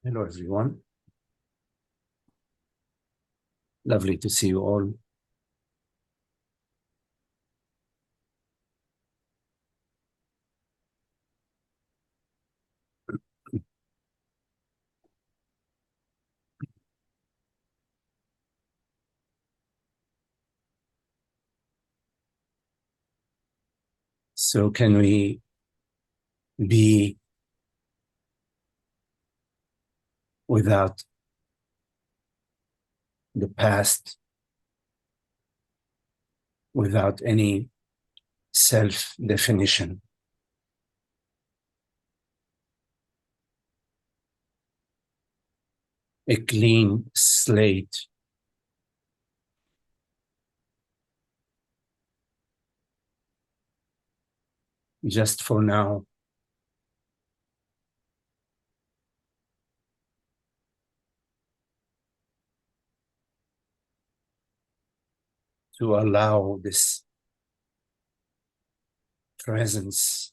Hello, everyone. Lovely to see you all. So can we be without the past, without any self-definition? A clean slate, just for now, to allow this presence,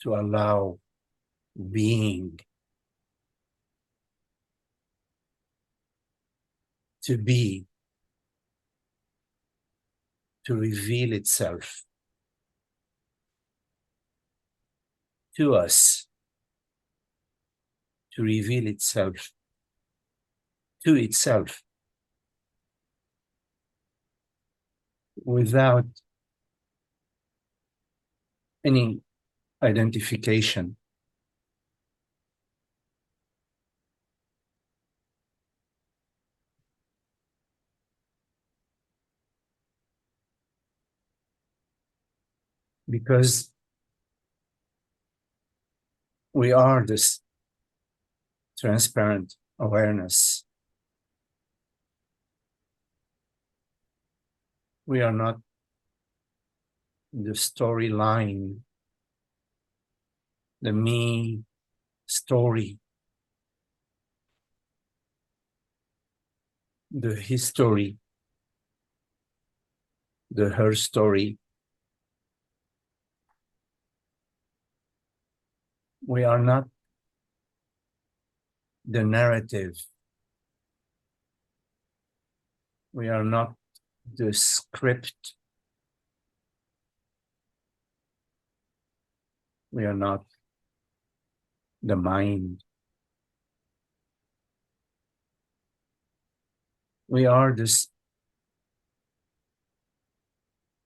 to allow being to be, to reveal itself to us, to reveal itself to itself without any identification. Because we are this transparent awareness. We are not the storyline, the me story, the history, the her story. We are not the narrative. We are not the script. We are not the mind. We are this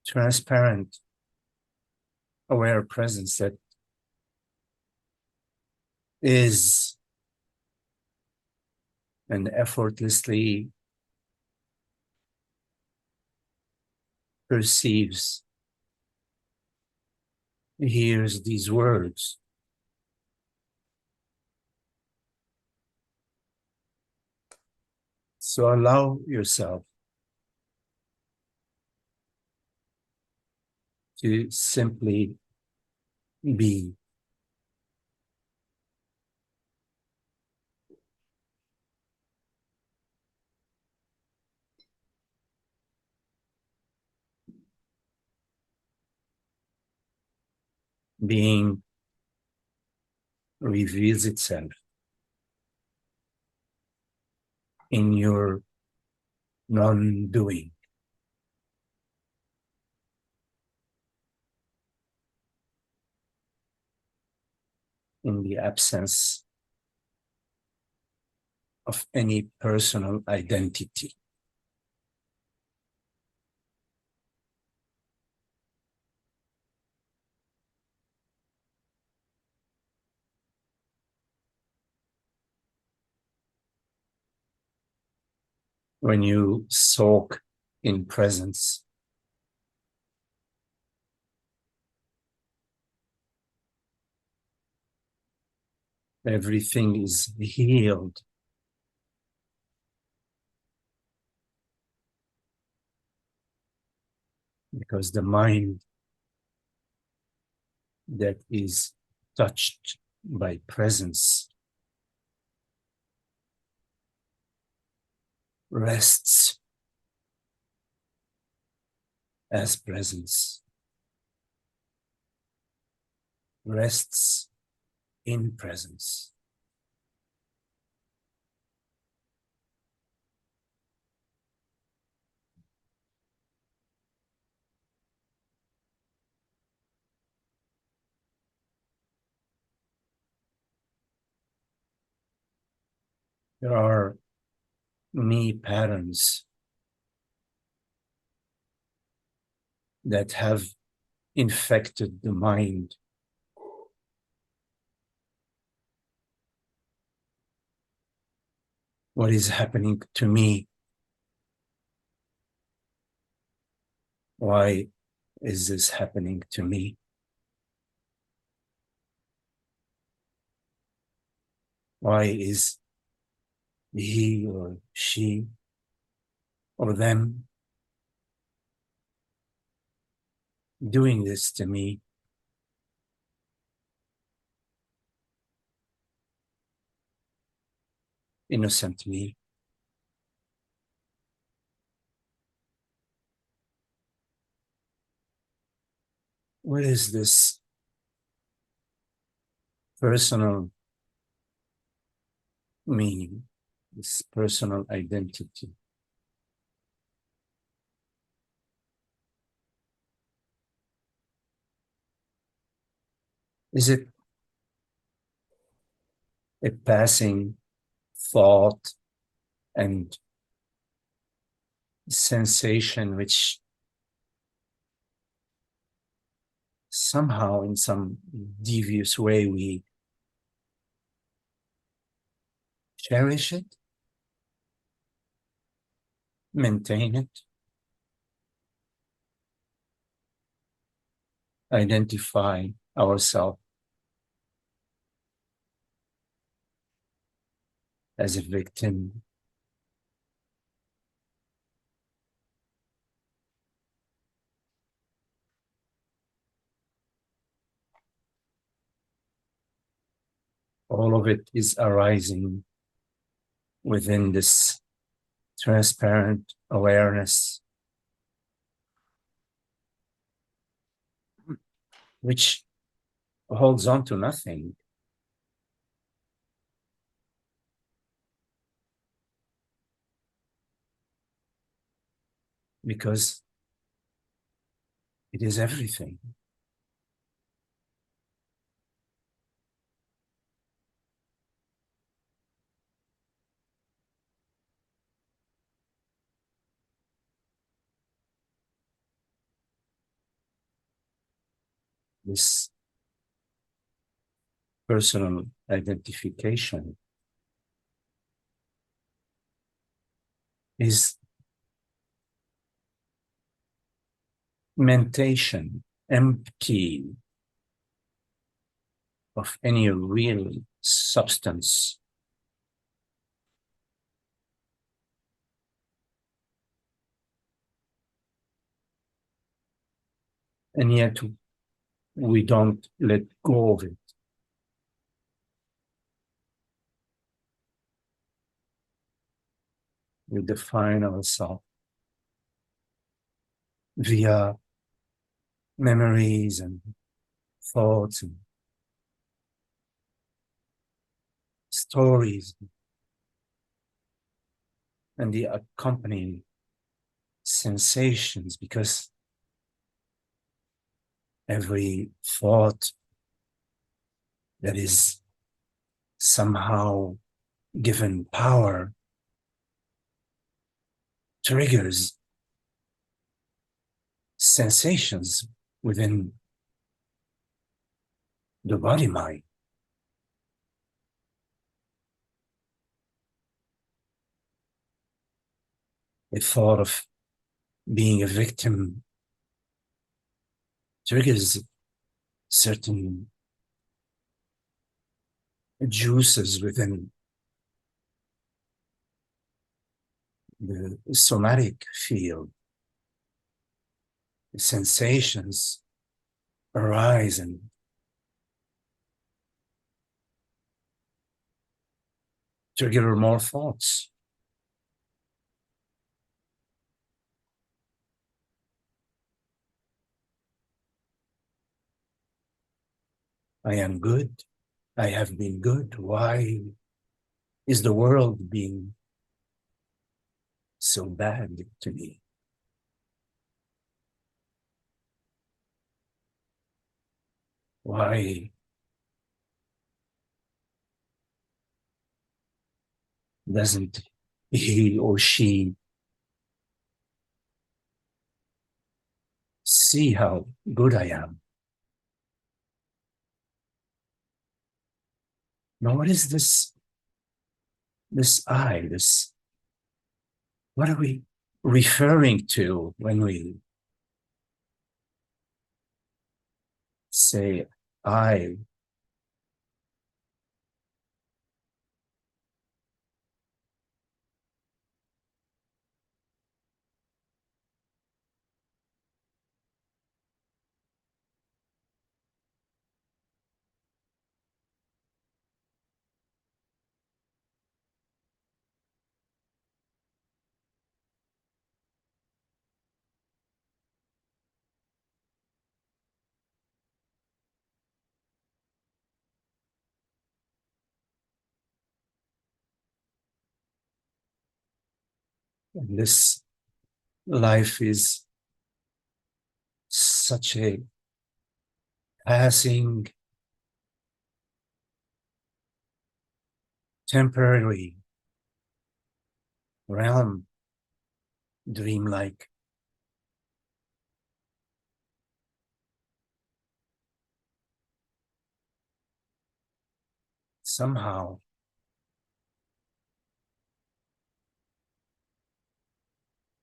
transparent, aware presence that is and effortlessly perceives, hears these words. So allow yourself to simply be. Being reveals itself in your non-doing, in the absence of any personal identity. When you soak in presence, everything is healed. Because the mind that is touched by presence rests as presence, rests in presence. There are many patterns that have infected the mind. What is happening to me? Why is this happening to me? Why is he or she or them doing this to me? Innocent me. What is this personal meaning, this personal identity? Is it a passing thought and sensation which somehow in some devious way we cherish it, maintain it, identify ourselves as a victim? All of it is arising within this transparent awareness, which holds on to nothing. Because it is everything. This personal identification is mentation, empty of any real substance. And yet we don't let go of it. We define ourselves via memories and thoughts and stories and the accompanying sensations, because every thought that is somehow given power triggers sensations within the body mind. The thought of being a victim triggers certain juices within the somatic field. The sensations arise and trigger more thoughts. I am good. I have been good. Why is the world being so bad to me? Why doesn't he or she see how good I am? Now, what is this I, what are we referring to when we say I? This life is such a passing, temporary realm, dreamlike. Somehow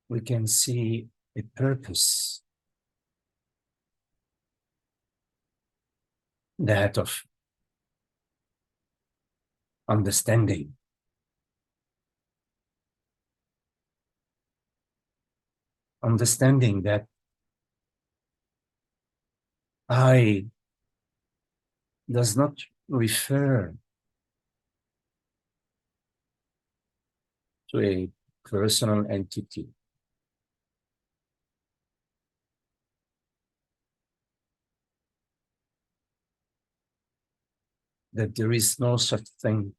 we can see a purpose, that of understanding, understanding that I does not refer to a personal entity, that there is no such thing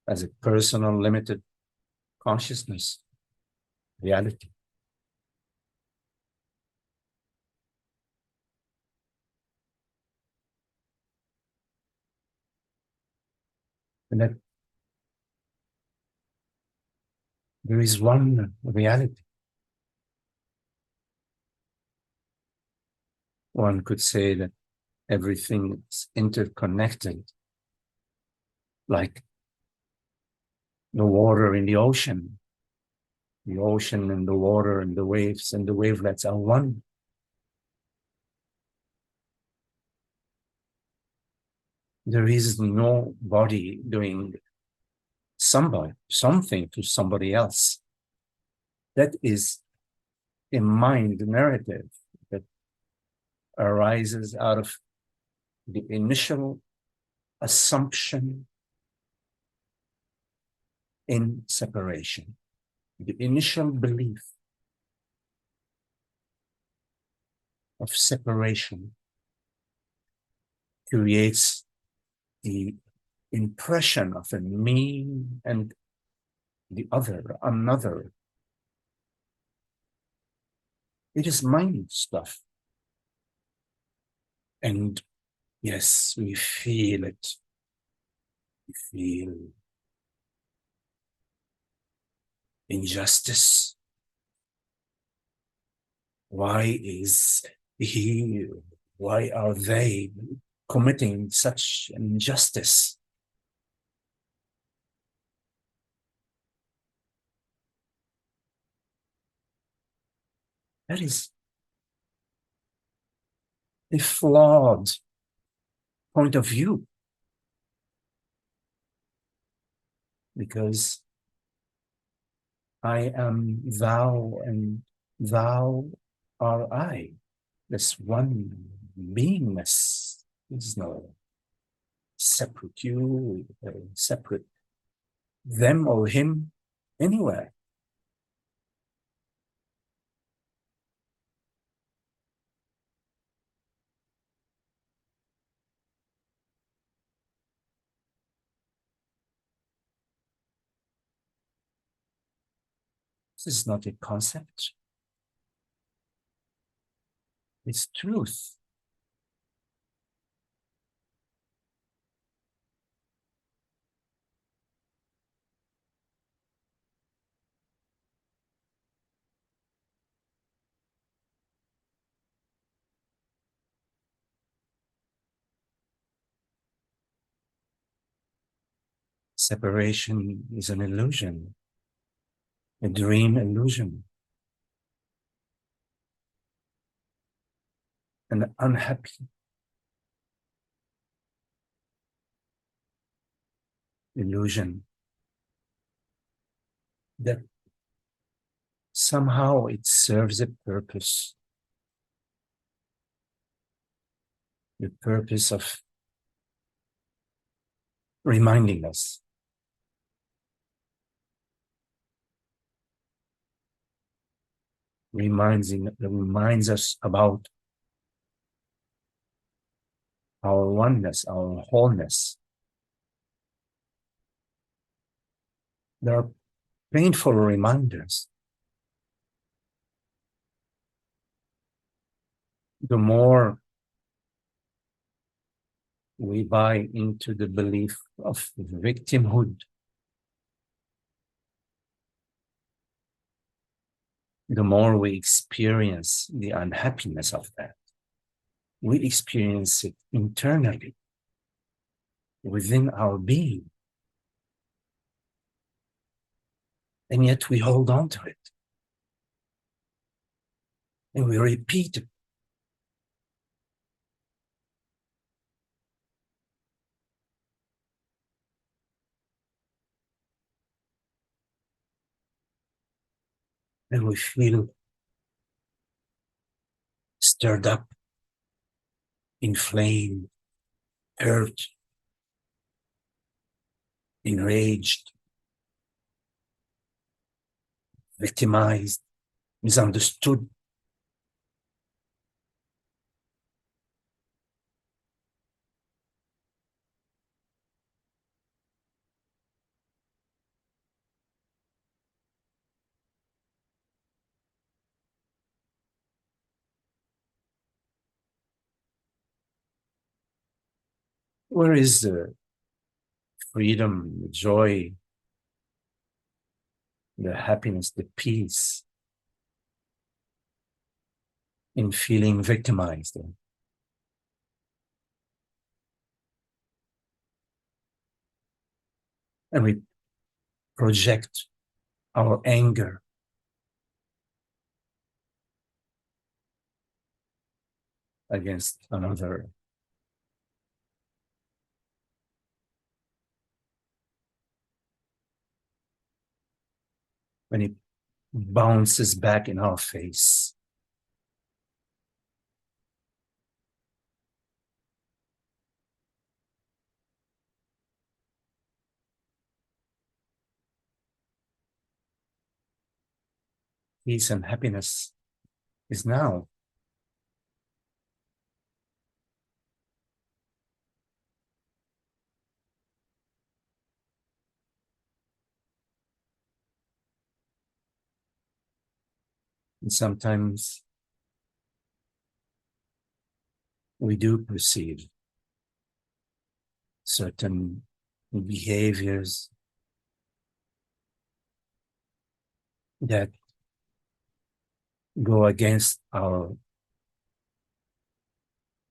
as a personal limited consciousness, reality. And that there is one reality. One could say that everything is interconnected, like the water in the ocean and the water and the waves and the wavelets are one. There is nobody doing something to somebody else. That is a mind narrative that arises out of the initial assumption in separation, the initial belief of separation creates the impression of a me and the other, another. It is mind stuff. And yes, we feel it. We feel injustice. Why is he, why are they committing such injustice? That is a flawed point of view, because I am thou and thou are I. This one beingness is no separate you, separate them or him anywhere. This is not a concept. It's truth. Separation is an illusion, a dream illusion, an unhappy illusion that somehow it serves a purpose, the purpose of reminding us, reminds us about our oneness, our wholeness. There are painful reminders. The more we buy into the belief of victimhood, the more we experience the unhappiness of that. We experience it internally, within our being. And yet we hold on to it. And we repeat it. And we feel stirred up, inflamed, hurt, enraged, victimized, misunderstood. Where is the freedom, the joy, the happiness, the peace in feeling victimized? And we project our anger against another. When it bounces back in our face. Peace and happiness is now. And sometimes we do perceive certain behaviors that go against our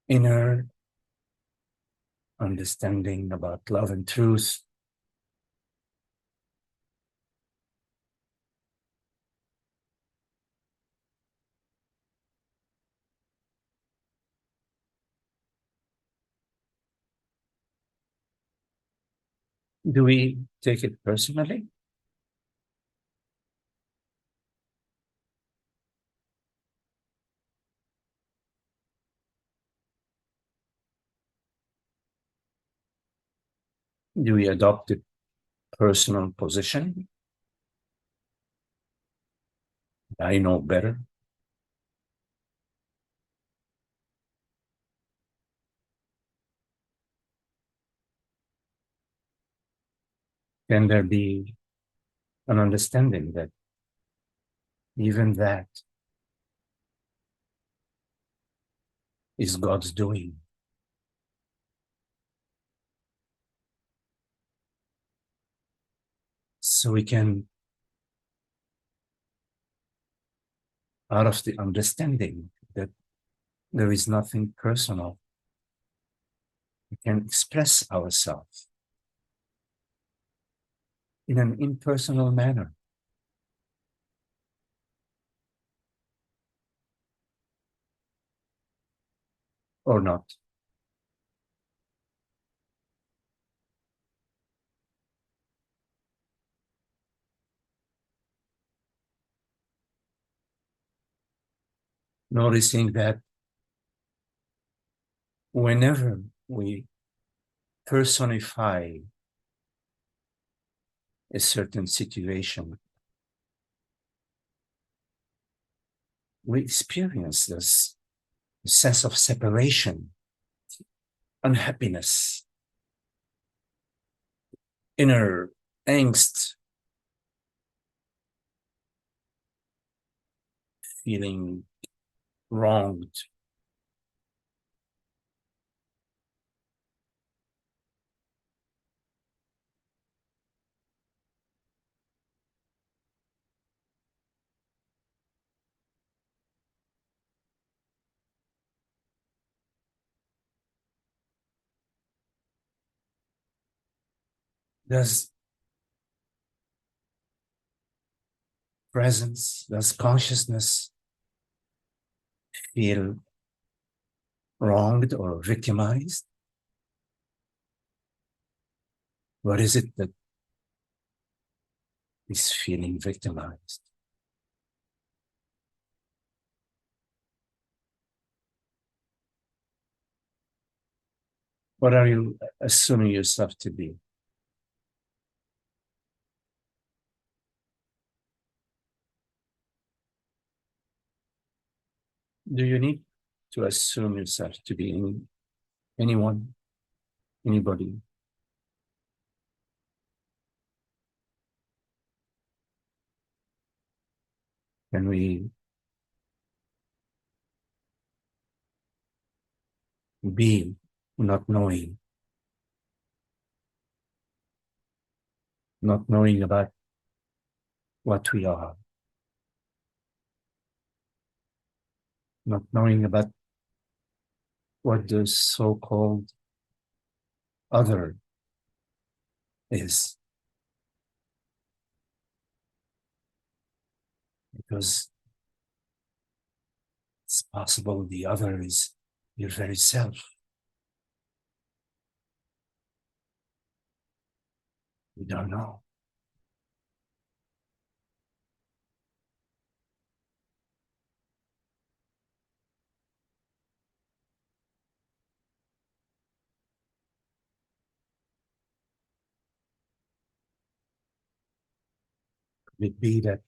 inner understanding about love and truth. Do we take it personally? Do we adopt a personal position? I know better. Can there be an understanding that even that is God's doing? So we can, out of the understanding that there is nothing personal, we can express ourselves in an impersonal manner. Or not. Noticing that whenever we personify a certain situation, we experience this sense of separation, unhappiness, inner angst, feeling wronged. Does presence, does consciousness feel wronged or victimized? What is it that is feeling victimized? What are you assuming yourself to be? Do you need to assume yourself to be anyone, anybody? Can we be not knowing, not knowing about what we are, not knowing about what the so-called other is? Because it's possible the other is your very self. We don't know. Could it be that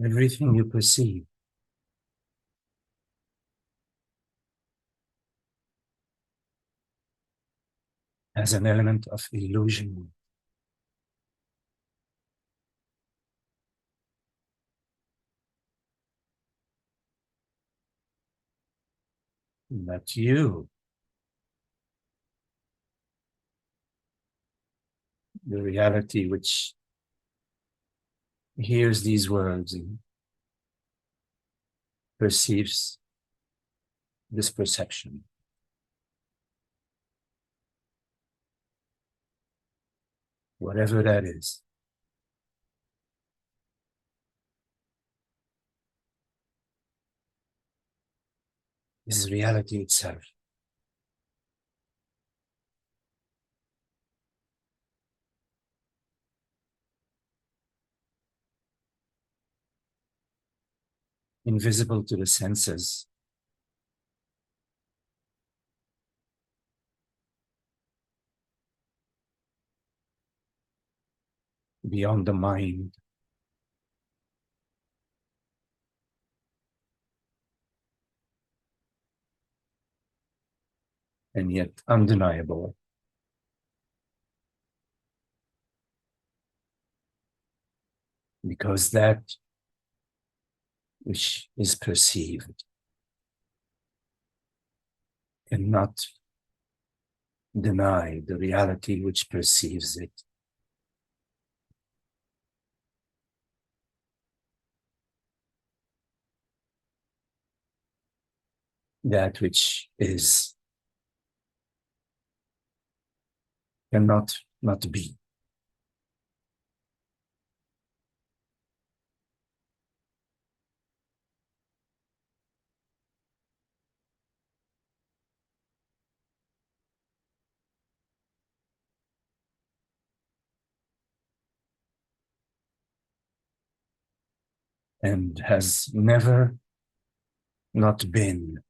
everything you perceive has an element of illusion? That you, the reality which hears these words and perceives this perception, whatever that is reality itself. Invisible to the senses, beyond the mind, and yet undeniable, because that which is perceived cannot deny the reality which perceives it. That which is cannot not be. And has never not been.